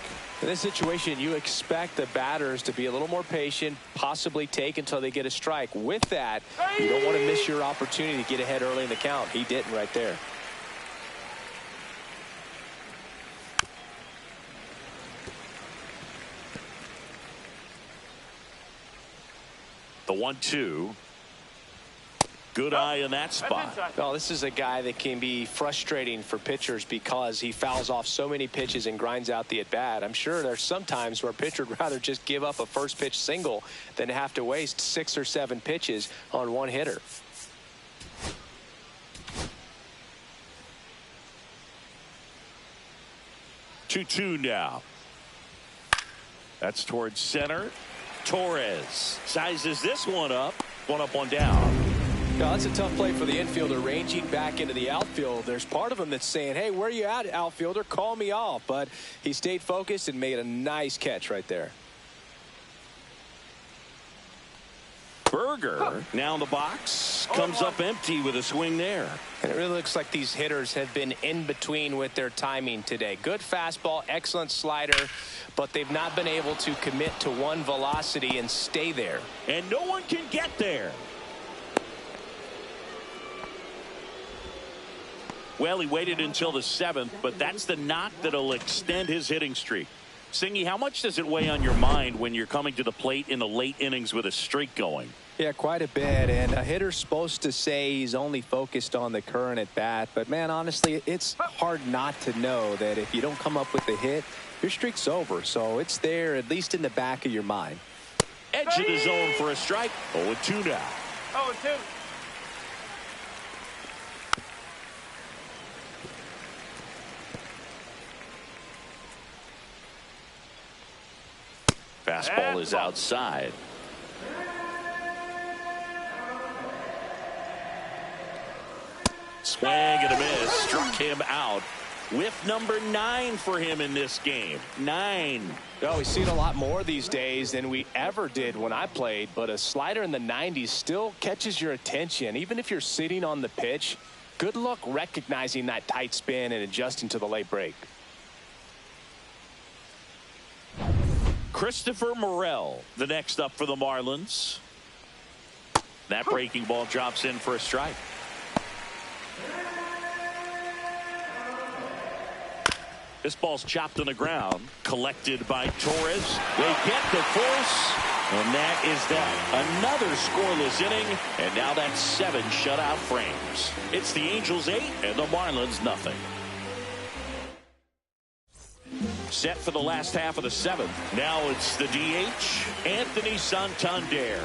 In this situation, you expect the batters to be a little more patient, possibly take until they get a strike. With that, you don't want to miss your opportunity to get ahead early in the count. He didn't right there. The 1-2. Good eye in that spot. Well, this is a guy that can be frustrating for pitchers because he fouls off so many pitches and grinds out the at-bat. I'm sure there's some times where a pitcher would rather just give up a first pitch single than have to waste 6 or 7 pitches on one hitter. Two now. That's towards center. Torres sizes this one up. One down. Now, that's a tough play for the infielder ranging back into the outfield. There's part of him that's saying, hey, where are you at, outfielder? Call me off. But he stayed focused and made a nice catch right there. Berger now in the box. Comes up empty with a swing there. And it really looks like these hitters have been in between with their timing today. Good fastball, excellent slider, but they've not been able to commit to one velocity and stay there. And no one can get there. Well, he waited until the 7th, but that's the knock that'll extend his hitting streak. Singy, how much does it weigh on your mind when you're coming to the plate in the late innings with a streak going? Yeah, quite a bit. And a hitter's supposed to say he's only focused on the current at bat. But, man, honestly, it's hard not to know that if you don't come up with the hit, your streak's over. So it's there, at least in the back of your mind. Edge of the zone for a strike. 0-2 now. 0-2. Fastball is outside. Swing and a miss. Struck him out. Whiff number 9 for him in this game. 9. Oh, we've seen a lot more these days than we ever did when I played, but a slider in the 90s still catches your attention. Even if you're sitting on the pitch, good luck recognizing that tight spin and adjusting to the late break. Christopher Morel, the next up for the Marlins. That breaking ball drops in for a strike. This ball's chopped on the ground, collected by Torres. They get the force, and that is that. Another scoreless inning, and now that's 7 shutout frames. It's the Angels 8 and the Marlins nothing. Set for the last half of the 7th. Now it's the DH, Anthony Santander.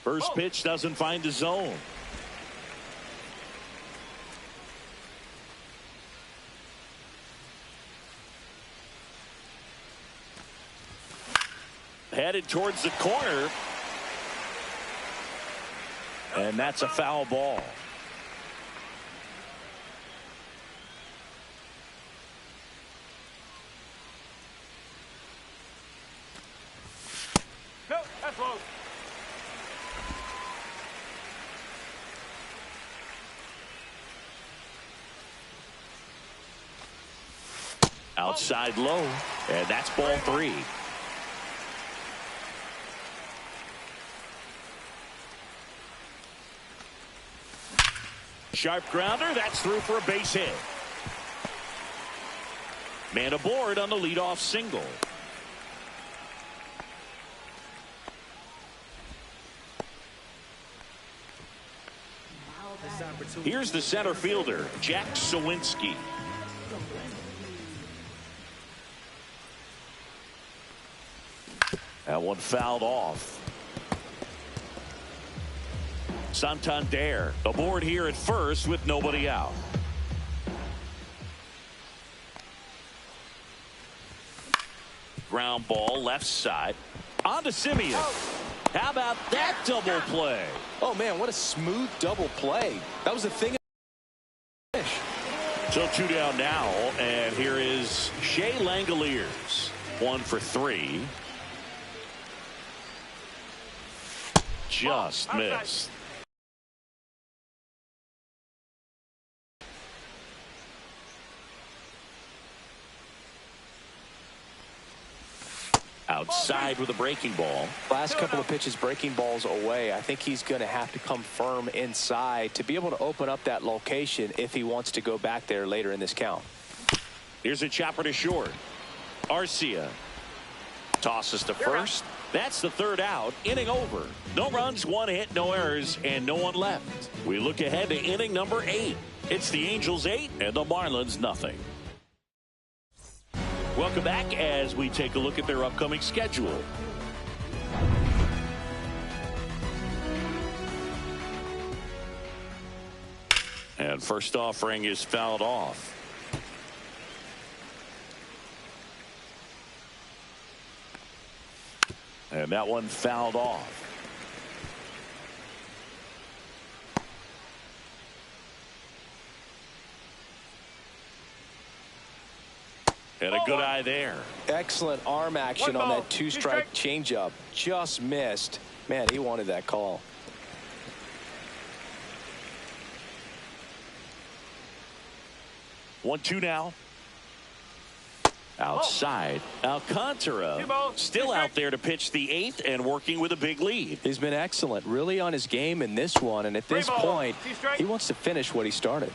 First pitch doesn't find the zone. Headed towards the corner. And that's a foul ball. No, that's low. Outside low, and that's ball 3. Sharp grounder, that's through for a base hit. Man aboard on the leadoff single. Here's the center fielder, Jack Sawinski. That one fouled off. Santander aboard here at first with nobody out. Ground ball left side. On to Simeon. How about that double play? Oh, man, what a smooth double play. That was a thing. So 2 down now, and here is Shea Langoliers. 1 for 3. Just missed. Outside with a breaking ball. Last couple of pitches breaking balls away. I think he's going to have to come firm inside to be able to open up that location if he wants to go back there later in this count. Here's a chopper to short. Arcia tosses to first. That's the 3rd out. Inning over. No runs, 1 hit, no errors, and no one left. We look ahead to inning number 8. It's the Angels 8 and the Marlins nothing. Welcome back as we take a look at their upcoming schedule. And first offering is fouled off. And that one fouled off. And a good eye there. Excellent arm action on that 2-strike changeup. Just missed. Man, he wanted that call. One, 2 now. Outside. Alcantara still out there to pitch the 8th and working with a big lead. He's been excellent, really on his game in this one. And at this point, he wants to finish what he started.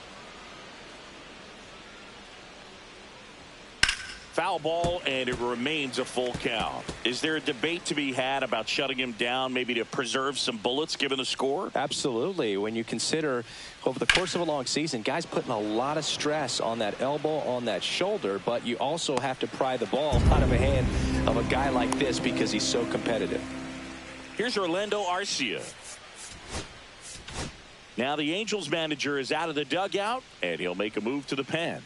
Foul ball, and it remains a full count. Is there a debate to be had about shutting him down, maybe to preserve some bullets given the score? Absolutely. When you consider over the course of a long season, guys putting a lot of stress on that elbow, on that shoulder, but you also have to pry the ball out of the hand of a guy like this because he's so competitive. Here's Orlando Arcia. Now the Angels manager is out of the dugout, and he'll make a move to the pen.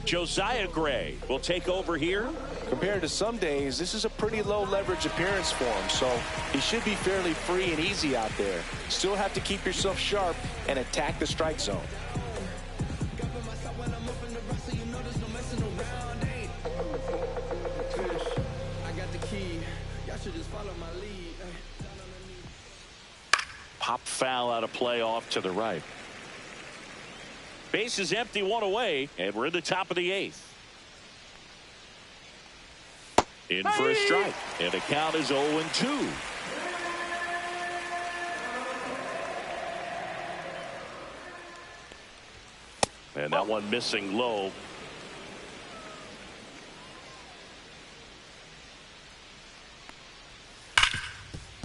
Josiah Gray will take over here. Compared to some days, this is a pretty low leverage appearance for him, so he should be fairly free and easy out there. Still have to keep yourself sharp and attack the strike zone. Pop foul out of play off to the right. Base is empty, 1 away, and we're in the top of the 8th. In for a strike, and the count is 0-2. And that one missing low.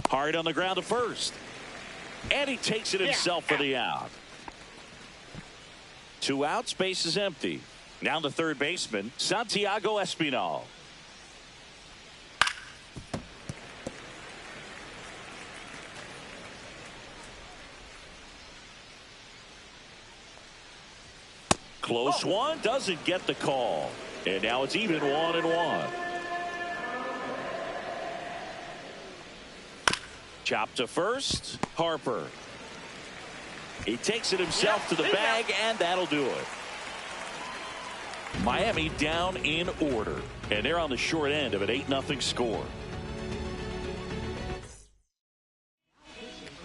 Hard on the ground to first. And he takes it himself for the out. 2 outs, base is empty. Now the third baseman, Santiago Espinal. Close one, doesn't get the call. And now it's even 1-1. Chop to first, Harper. He takes it himself to the bag, and that'll do it. Miami down in order, and they're on the short end of an 8-0 score.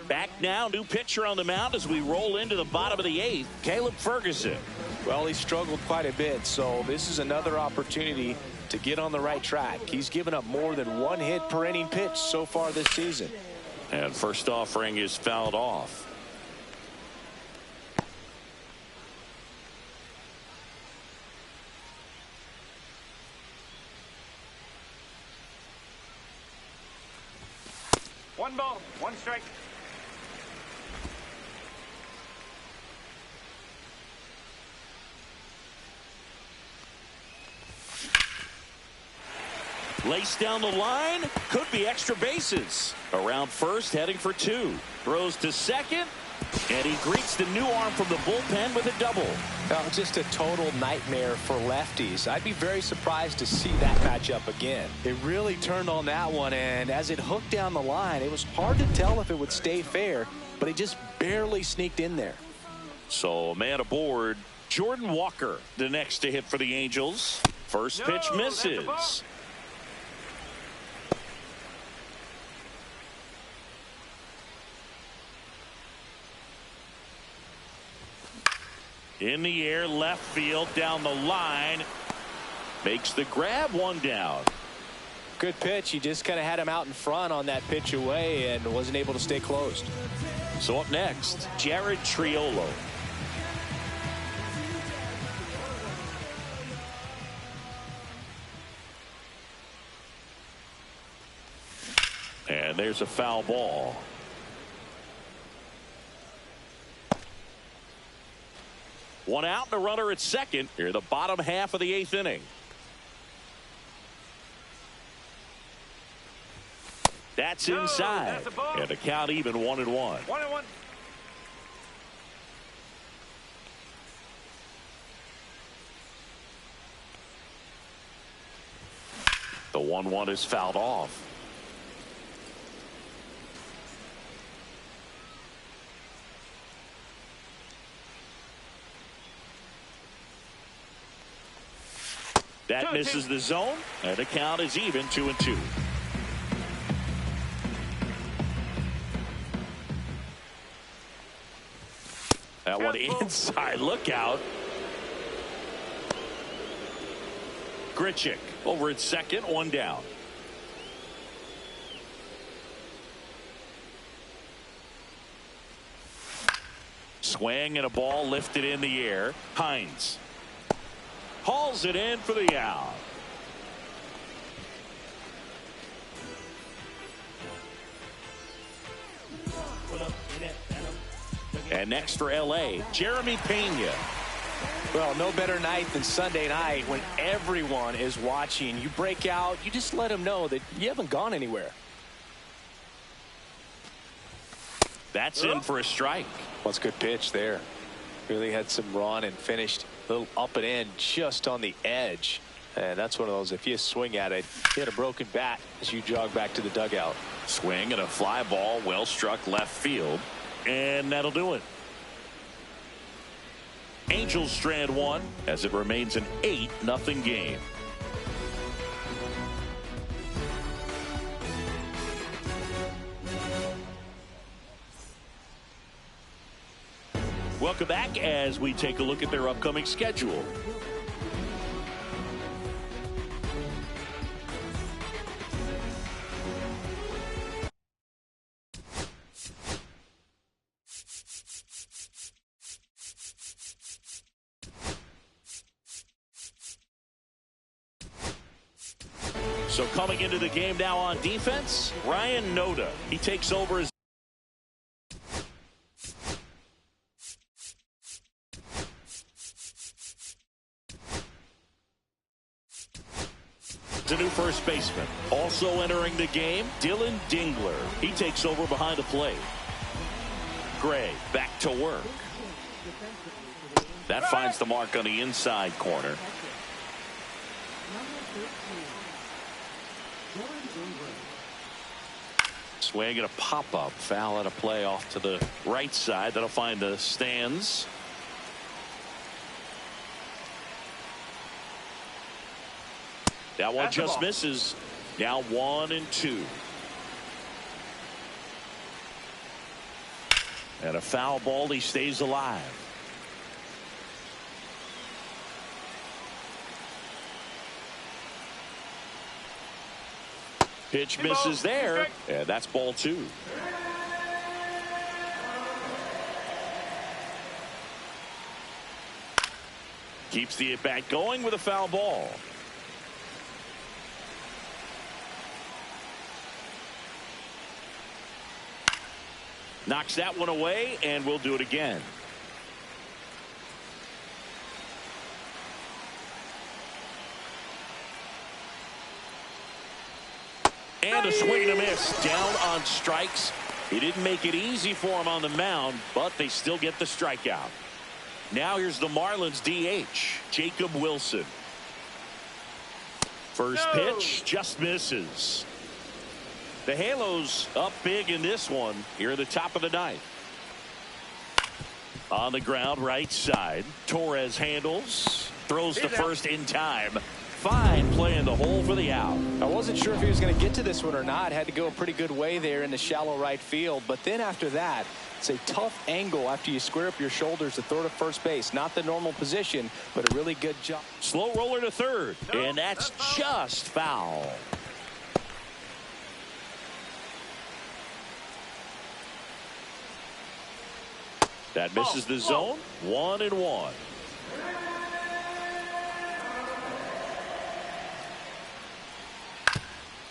Back now, new pitcher on the mound as we roll into the bottom of the 8th, Caleb Ferguson. Well, he struggled quite a bit, so this is another opportunity to get on the right track. He's given up more than 1 hit per inning pitch so far this season. And first offering is fouled off. One ball, 1 strike. Laced down the line, could be extra bases. Around first, heading for 2. Throws to second, And he greets the new arm from the bullpen with a double. Well, just a total nightmare for lefties. I'd be very surprised to see that matchup again. It really turned on that one, and as it hooked down the line, it was hard to tell if it would stay fair, but it just barely sneaked in there. So a man aboard. Jordan Walker, the next to hit for the Angels. First pitch misses. In the air, left field, down the line. Makes the grab, one down. Good pitch. He just kind of had him out in front on that pitch away and wasn't able to stay closed. So up next, Jared Triolo. And there's a foul ball. One out and a runner at second. Here the bottom half of the 8th inning. That's inside. And the count even 1-1. 1-1. The 1-1 is fouled off. That misses the zone, and the count is even 2-2. That one inside, look out. Grichuk over at second, one down. Swing and a ball lifted in the air. Hines hauls it in for the out. And next for LA, Jeremy Pena. Well, no better night than Sunday night when everyone is watching. You break out, you just let them know that you haven't gone anywhere. That's in for a strike. Well, it's a good pitch there. Really had some run and finished a little up and in just on the edge. And that's one of those, if you swing at it, you had a broken bat as you jog back to the dugout. Swing and a fly ball, well struck left field. And that'll do it. Angels strand one as it remains an 8-0 game. Welcome back as we take a look at their upcoming schedule. So coming into the game now on defense, Ryan Noda. He takes over as a new first baseman. Also entering the game, Dylan Dingler. He takes over behind the plate. Gray back to work. That finds the mark on the inside corner. Swing and a pop-up. Foul at a play off to the right side. That'll find the stands. That one just misses. Now 1-2. And a foul ball. He stays alive. Pitch misses there. And that's ball 2. Keeps the at-bat going with a foul ball. Knocks that one away, and we'll do it again. And a swing and a miss. Down on strikes. He didn't make it easy for him on the mound, but they still get the strikeout. Now here's the Marlins DH, Jacob Wilson. First pitch just misses. The Halos up big in this one here at the top of the ninth. On the ground, right side. Torres handles, throws to first in time. Fine play in the hole for the out. I wasn't sure if he was going to get to this one or not. Had to go a pretty good way there in the shallow right field. But then after that, it's a tough angle after you square up your shoulders to throw to first base. Not the normal position, but a really good job. Slow roller to third, and that's just foul. That misses the zone. 1-1.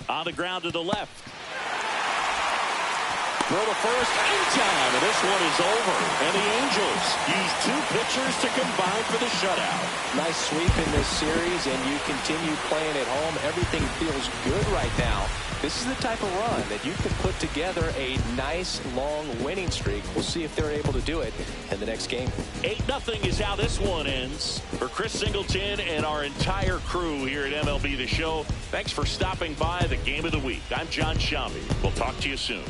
On the ground to the left. Throw to first in time, and this one is over. And the Angels use two pitchers to combine for the shutout. Nice sweep in this series, and you continue playing at home. Everything feels good right now. This is the type of run that you can put together a nice long winning streak. We'll see if they're able to do it in the next game. 8-0 is how this one ends. For Chris Singleton and our entire crew here at MLB The Show, thanks for stopping by the Game of the Week. I'm John Shambi. We'll talk to you soon.